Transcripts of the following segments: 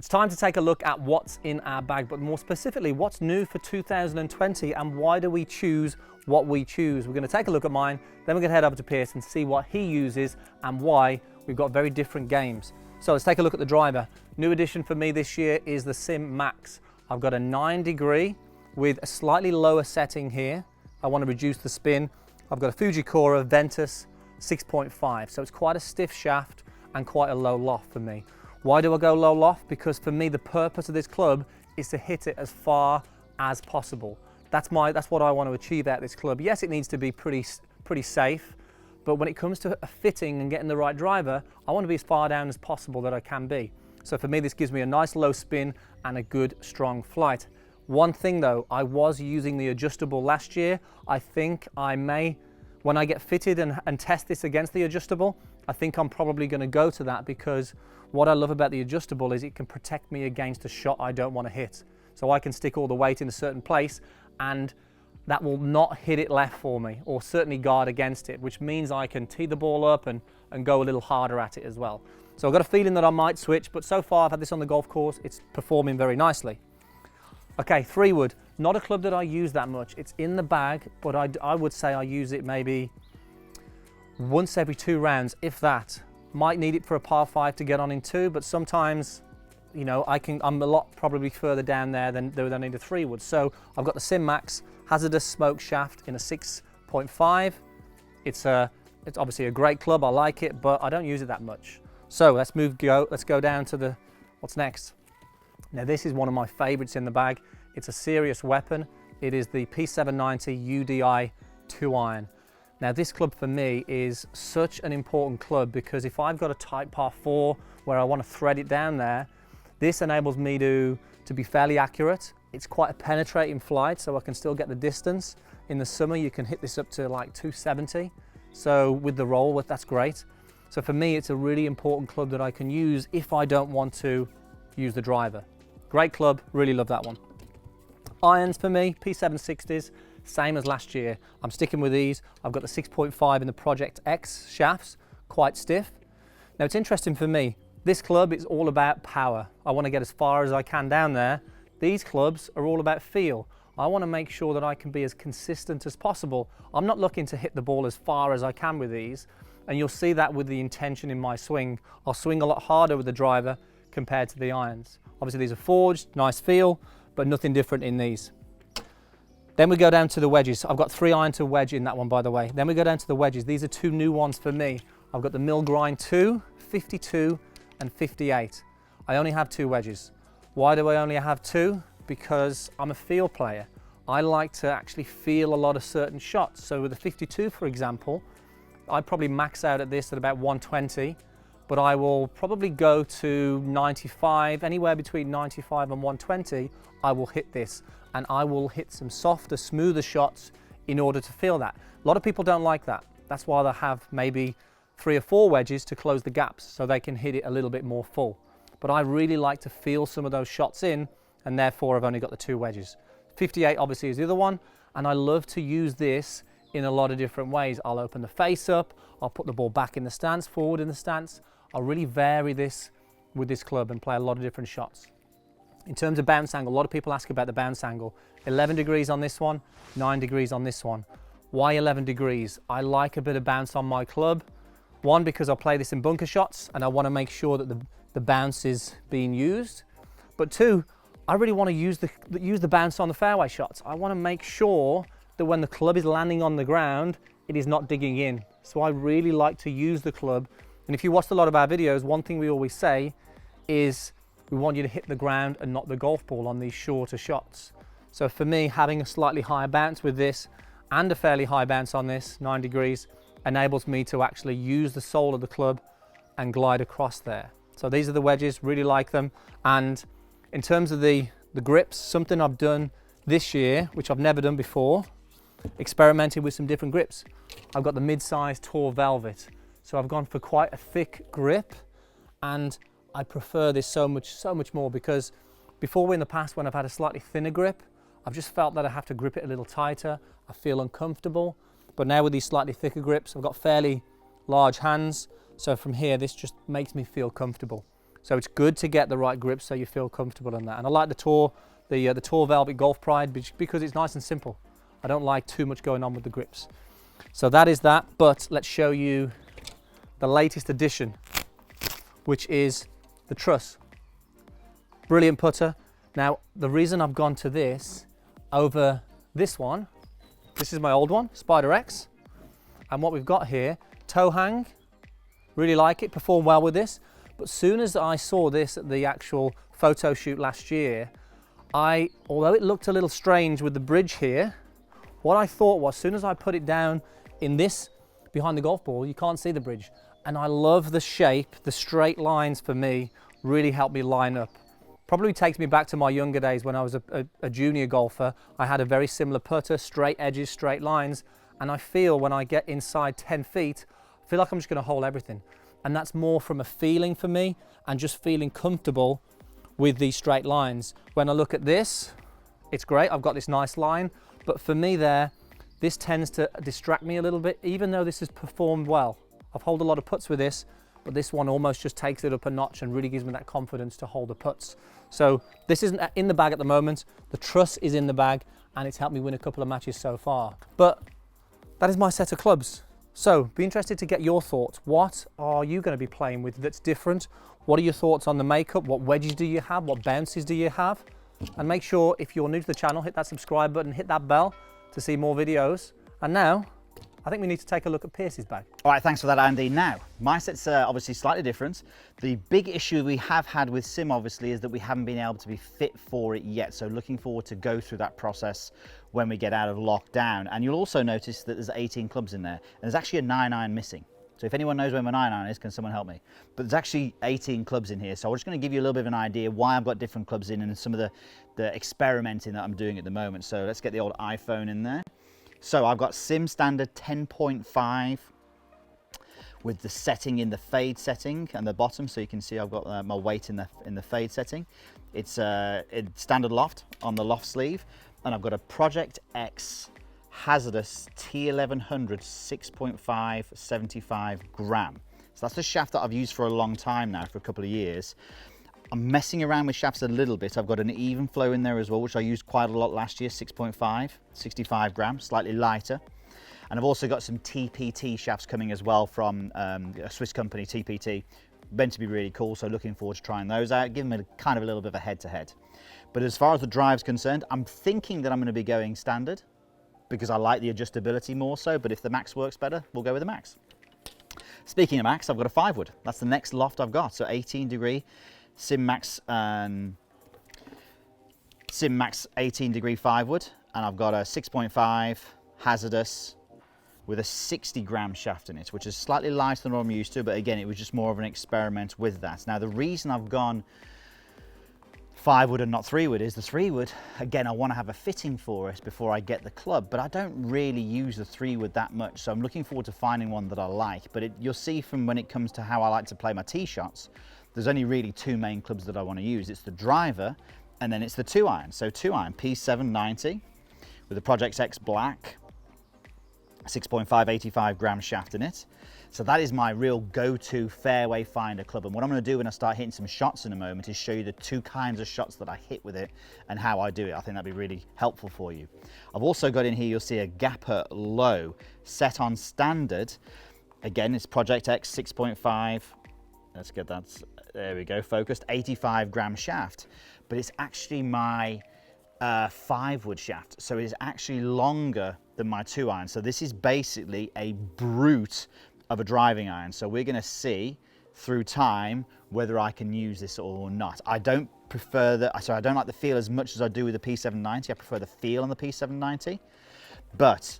It's time to take a look at what's in our bag, but more specifically, what's new for 2020 and why do we choose what we choose. We're going to take a look at mine, then we're going to head over to Piers and see what he uses and why we've got very different games. So let's take a look at the driver. New addition for me this year is the Sim Max. I've got a 9-degree with a slightly lower setting here. I want to reduce the spin. I've got a Fujikura Ventus 6.5, so it's quite a stiff shaft and quite a low loft for me. Why do I go low loft? Because for me, the purpose of this club is to hit it as far as possible. That's what I want to achieve at this club. Yes, it needs to be pretty safe, but when it comes to a fitting and getting the right driver, I want to be as far down as possible that I can be. So for me, this gives me a nice low spin and a good strong flight. One thing though, I was using the adjustable last year. I think I may, when I get fitted and test this against the adjustable, I think I'm probably going to go to that, because what I love about the adjustable is it can protect me against a shot I don't want to hit. So I can stick all the weight in a certain place and that will not hit it left for me, or certainly guard against it, which means I can tee the ball up and go a little harder at it as well. So I've got a feeling that I might switch, but so far I've had this on the golf course, it's performing very nicely. Okay, 3-wood, not a club that I use that much. It's in the bag, but I would say I use it maybe once every 2 rounds, if that. Might need it for a par 5 to get on in 2, but sometimes, you know, I'm a lot probably further down there than I need a 3-wood. So I've got the Sim Max hazardous smoke shaft in a 6.5. It's obviously a great club, I like it, but I don't use it that much. So let's go down to what's next. Now this is one of my favorites in the bag. It's a serious weapon. It is the P790 UDI 2-iron. Now this club for me is such an important club, because if I've got a tight par 4 where I want to thread it down there, this enables me to be fairly accurate. It's quite a penetrating flight, so I can still get the distance. In the summer you can hit this up to like 270, so with the roll, that's great. So for me it's a really important club that I can use if I don't want to use the driver. Great club, really love that one. Irons for me, P760s. Same as last year. I'm sticking with these. I've got the 6.5 in the Project X shafts, quite stiff. Now it's interesting for me, this club is all about power. I want to get as far as I can down there. These clubs are all about feel. I want to make sure that I can be as consistent as possible. I'm not looking to hit the ball as far as I can with these, and you'll see that with the intention in my swing. I'll swing a lot harder with the driver compared to the irons. Obviously these are forged, nice feel, but nothing different in these. Then we go down to the wedges. I've got 3-iron to wedge in that one, by the way. Then we go down to the wedges. These are 2 new ones for me. I've got the Mill Grind 2, 52 and 58. I only have 2 wedges. Why do I only have 2? Because I'm a feel player. I like to actually feel a lot of certain shots. So with the 52, for example, I probably max out at this at about 120, but I will probably go to 95, anywhere between 95 and 120, I will hit this. And I will hit some softer, smoother shots in order to feel that. A lot of people don't like that. That's why they have maybe 3 or 4 wedges to close the gaps so they can hit it a little bit more full. But I really like to feel some of those shots in, and therefore I've only got the 2 wedges. 58 obviously is the other one, and I love to use this in a lot of different ways. I'll open the face up, I'll put the ball back in the stance, forward in the stance. I'll really vary this with this club and play a lot of different shots. In terms of bounce angle, a lot of people ask about the bounce angle. 11 degrees on this one, 9 degrees on this one. Why 11 degrees? I like a bit of bounce on my club. One, because I play this in bunker shots and I want to make sure that the bounce is being used. But 2, I really want to use the bounce on the fairway shots. I want to make sure that when the club is landing on the ground, it is not digging in. So I really like to use the club. And if you watched a lot of our videos, one thing we always say is, we want you to hit the ground and not the golf ball on these shorter shots. So for me, having a slightly higher bounce with this and a fairly high bounce on this, 9 degrees, enables me to actually use the sole of the club and glide across there. So these are the wedges, really like them. And in terms of the grips, something I've done this year, which I've never done before, experimented with some different grips. I've got the mid-size Tour Velvet. So I've gone for quite a thick grip, and I prefer this so much more, because before in the past when I've had a slightly thinner grip, I've just felt that I have to grip it a little tighter. I feel uncomfortable. But now with these slightly thicker grips, I've got fairly large hands. So from here, this just makes me feel comfortable. So it's good to get the right grip so you feel comfortable in that. And I like the Tour Velvet Golf Pride because it's nice and simple. I don't like too much going on with the grips. So that is that, but let's show you the latest addition, which is the truss. Brilliant putter. Now, the reason I've gone to this over this one, this is my old one, Spider X. And what we've got here, toe hang, really like it, performed well with this. But soon as I saw this at the actual photo shoot last year, although it looked a little strange with the bridge here, what I thought was, as soon as I put it down in this, behind the golf ball, you can't see the bridge. And I love the shape, the straight lines for me really help me line up. Probably takes me back to my younger days when I was a junior golfer. I had a very similar putter, straight edges, straight lines. And I feel when I get inside 10 feet, I feel like I'm just gonna hold everything. And that's more from a feeling for me and just feeling comfortable with these straight lines. When I look at this, it's great, I've got this nice line, but for me there, this tends to distract me a little bit, even though this has performed well. I've held a lot of putts with this, but this one almost just takes it up a notch and really gives me that confidence to hold the putts. So this isn't in the bag at the moment, the truss is in the bag, and it's helped me win a couple of matches so far. But that is my set of clubs. So be interested to get your thoughts. What are you going to be playing with that's different? What are your thoughts on the makeup? What wedges do you have? What bounces do you have? And make sure, if you're new to the channel, hit that subscribe button, hit that bell to see more videos. And now, I think we need to take a look at Piers's bag. All right, thanks for that, Andy. Now, my set's obviously slightly different. The big issue we have had with Sim, obviously, is that we haven't been able to be fit for it yet. So looking forward to go through that process when we get out of lockdown. And you'll also notice that there's 18 clubs in there, and there's actually a 9-iron missing. So if anyone knows where my 9-iron is, can someone help me? But there's actually 18 clubs in here. So I'm just going to give you a little bit of an idea why I've got different clubs in and some of the experimenting that I'm doing at the moment. So let's get the old iPhone in there. So I've got Sim Standard 10.5 with the setting in the fade setting and the bottom, so you can see I've got my weight in the fade setting. It's standard loft on the loft sleeve, and I've got a Project X Hazardous T1100 6.5 75 gram. So that's the shaft that I've used for a long time now, for a couple of years. I'm messing around with shafts a little bit. I've got an even flow in there as well, which I used quite a lot last year, 6.5, 65 grams, slightly lighter. And I've also got some TPT shafts coming as well from a Swiss company, TPT, meant to be really cool. So looking forward to trying those out, give them kind of a little bit of a head-to-head. But as far as the drive's concerned, I'm thinking that I'm going to be going standard because I like the adjustability more so, but if the Max works better, we'll go with the Max. Speaking of Max, I've got a 5-wood. That's the next loft I've got, so 18 degree. Sim Max 18 degree 5-wood, and I've got a 6.5 hazardous with a 60 gram shaft in it, which is slightly lighter than what I'm used to, but again, it was just more of an experiment with that. Now, the reason I've gone 5-wood and not 3-wood is the 3-wood, again, I want to have a fitting for it before I get the club, but I don't really use the 3-wood that much, so I'm looking forward to finding one that I like. But you'll see from when it comes to how I like to play my tee shots, there's only really two main clubs that I want to use. It's the driver, and then it's the 2-iron. So 2-iron, P790 with the Project X Black, 6.5 85 gram shaft in it. So that is my real go-to fairway finder club. And what I'm going to do when I start hitting some shots in a moment is show you the two kinds of shots that I hit with it and how I do it. I think that'd be really helpful for you. I've also got in here, you'll see a gapper low set on standard. Again, it's Project X 6.5. Let's get that, there we go, focused, 85 gram shaft. But it's actually my 5-wood shaft. So it's actually longer than my 2-iron. So this is basically a brute of a driving iron. So we're gonna see through time whether I can use this or not. I don't prefer I don't like the feel as much as I do with the P790. I prefer the feel on the P790. But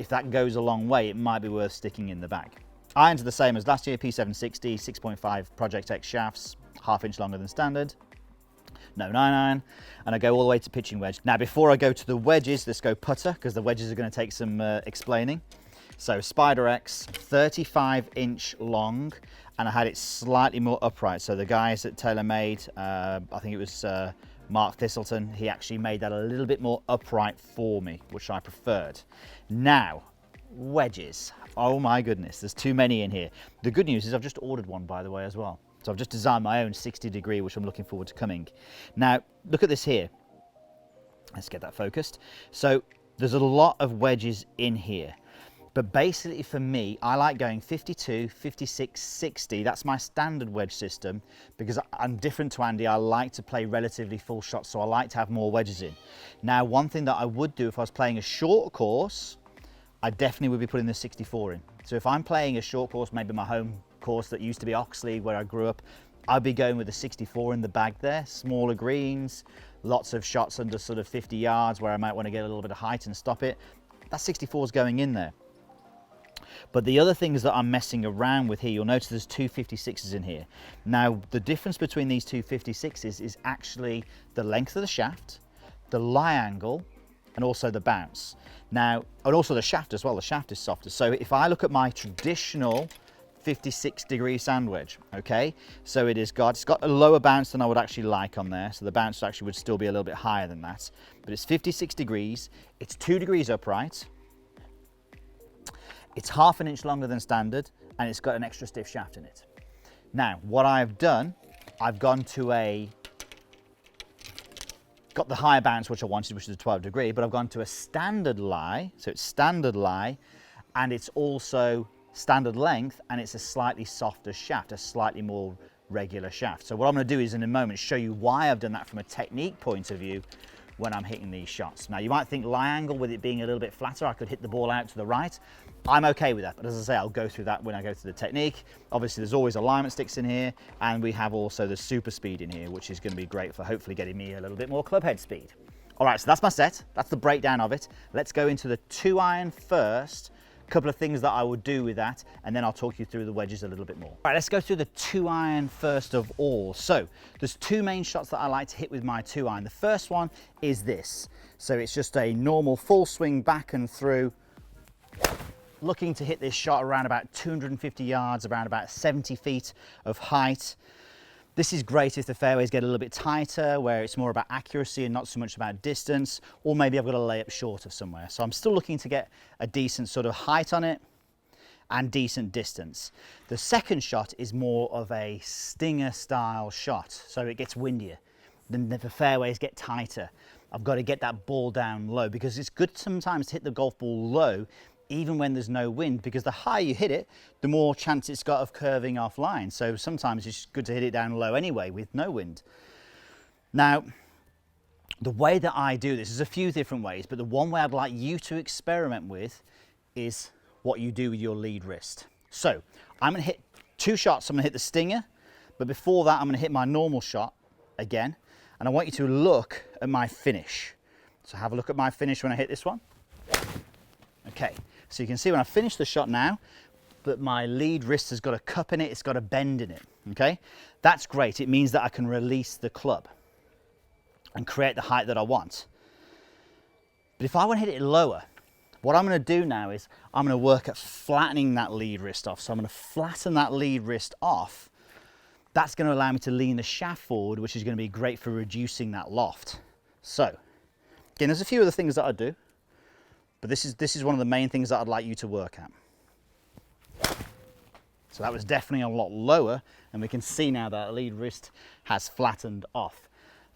if that goes a long way, it might be worth sticking in the bag. Irons are the same as last year, P760, 6.5 Project X shafts, ½ inch longer than standard. No 9-iron, and I go all the way to pitching wedge. Now, before I go to the wedges, let's go putter, because the wedges are going to take some explaining. So Spider X, 35-inch long, and I had it slightly more upright. So the guys at TaylorMade, I think it was Mark Thistleton, he actually made that a little bit more upright for me, which I preferred. Now, wedges. Oh my goodness, there's too many in here. The good news is I've just ordered one, by the way, as well. So I've just designed my own 60-degree, which I'm looking forward to coming. Now, look at this here. Let's get that focused. So there's a lot of wedges in here. But basically for me, I like going 52, 56, 60. That's my standard wedge system because I'm different to Andy. I like to play relatively full shots, so I like to have more wedges in. Now, one thing that I would do if I was playing a short course, I definitely would be putting the 64 in. So if I'm playing a short course, maybe my home course that used to be Oxley, where I grew up, I'd be going with the 64 in the bag there, smaller greens, lots of shots under sort of 50 yards where I might want to get a little bit of height and stop it. That 64 is going in there. But the other things that I'm messing around with here, you'll notice there's two 56s in here. Now, the difference between these two 56s is actually the length of the shaft, the lie angle, and also the bounce. Now, and also the shaft as well, the shaft is softer. So if I look at my traditional 56-degree sand wedge, okay, so it's got a lower bounce than I would actually like on there, so the bounce actually would still be a little bit higher than that, but it's 56 degrees, it's 2 degrees upright, it's half an inch longer than standard, and it's got an extra stiff shaft in it. Now, what I've done, I've got the higher bounce which I wanted, which is a 12 degree, but I've gone to a standard lie, so it's standard lie, and it's also standard length, and it's a slightly softer shaft, a slightly more regular shaft. So what I'm going to do is in a moment show you why I've done that from a technique point of view when I'm hitting these shots. Now, you might think lie angle, with it being a little bit flatter, I could hit the ball out to the right. I'm okay with that, but as I say, I'll go through that when I go through the technique. Obviously, there's always alignment sticks in here, and we have also the super speed in here, which is going to be great for hopefully getting me a little bit more club head speed. All right, so that's my set. That's the breakdown of it. Let's go into the 2-iron first. A couple of things that I would do with that, and then I'll talk you through the wedges a little bit more. All right, let's go through the 2-iron first of all. So there's two main shots that I like to hit with my 2-iron. The first one is this. So it's just a normal full swing back and through, looking to hit this shot around about 250 yards, around about 70 feet of height. This is great if the fairways get a little bit tighter, where it's more about accuracy and not so much about distance, or maybe I've got to lay up short of somewhere. So I'm still looking to get a decent sort of height on it and decent distance. The second shot is more of a stinger style shot, so it gets windier. Then the fairways get tighter. I've got to get that ball down low, because it's good sometimes to hit the golf ball low even when there's no wind, because the higher you hit it, the more chance it's got of curving offline. So sometimes it's good to hit it down low anyway with no wind. Now, the way that I do this, there's a few different ways, but the one way I'd like you to experiment with is what you do with your lead wrist. So I'm going to hit two shots. I'm going to hit the stinger, but before that I'm going to hit my normal shot again, and I want you to look at my finish. So have a look at my finish when I hit this one. Okay, so you can see when I finish the shot now that my lead wrist has got a cup in it, it's got a bend in it, okay? That's great. It means that I can release the club and create the height that I want. But if I want to hit it lower, what I'm going to do now is I'm going to work at flattening that lead wrist off. So I'm going to flatten that lead wrist off. That's going to allow me to lean the shaft forward, which is going to be great for reducing that loft. So, again, there's a few other things that I do, but this is one of the main things that I'd like you to work at. So that was definitely a lot lower, and we can see now that lead wrist has flattened off.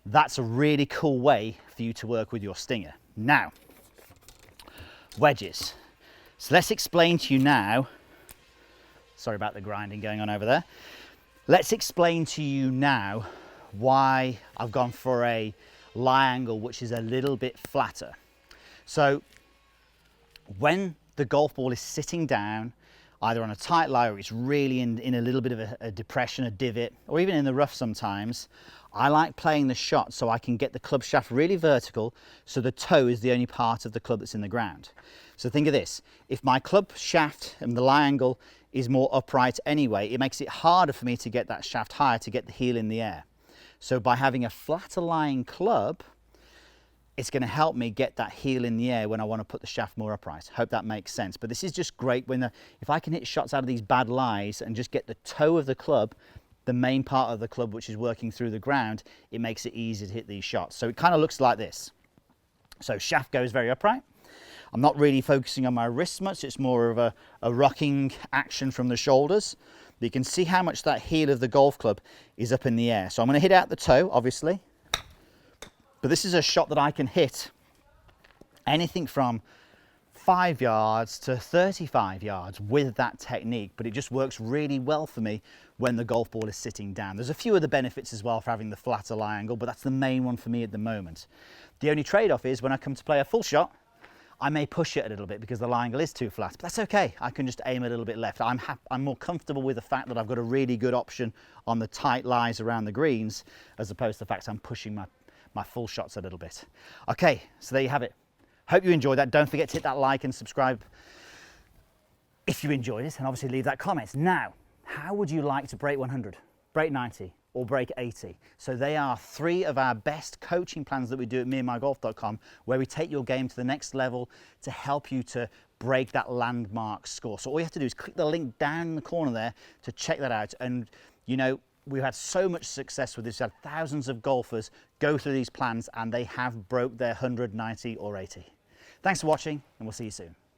That's a really cool way for you to work with your stinger. Now, wedges. So let's explain to you now, sorry about the grinding going on over there. Let's explain to you now why I've gone for a lie angle which is a little bit flatter. So when the golf ball is sitting down, either on a tight lie or it's really in a little bit of a depression, a divot, or even in the rough sometimes, I like playing the shot so I can get the club shaft really vertical, so the toe is the only part of the club that's in the ground. So think of this, if my club shaft and the lie angle is more upright anyway, it makes it harder for me to get that shaft higher, to get the heel in the air. So by having a flatter lying club, it's going to help me get that heel in the air when I want to put the shaft more upright. Hope that makes sense. But this is just great when if I can hit shots out of these bad lies and just get the toe of the club, the main part of the club which is working through the ground, it makes it easy to hit these shots. So it kind of looks like this. So shaft goes very upright. I'm not really focusing on my wrists much. It's more of a rocking action from the shoulders. But you can see how much that heel of the golf club is up in the air. So I'm going to hit out the toe, obviously. But this is a shot that I can hit anything from 5 yards to 35 yards with that technique, but it just works really well for me when the golf ball is sitting down. There's a few other benefits as well for having the flatter lie angle, but that's the main one for me at the moment. The only trade-off is when I come to play a full shot, I may push it a little bit because the lie angle is too flat, but that's okay. I can just aim a little bit left. I'm more comfortable with the fact that I've got a really good option on the tight lies around the greens, as opposed to the fact I'm pushing my full shots a little bit. Okay, so there you have it. Hope you enjoyed that. Don't forget to hit that like and subscribe if you enjoyed it, and obviously leave that comment. Now, how would you like to break 100, break 90, or break 80? So they are 3 of our best coaching plans that we do at Meandmygolf.com, where we take your game to the next level to help you to break that landmark score. So all you have to do is click the link down in the corner there to check that out. And you know, we've had so much success with this. We've had thousands of golfers go through these plans and they have broke their 100, 90 or 80. Thanks for watching, and we'll see you soon.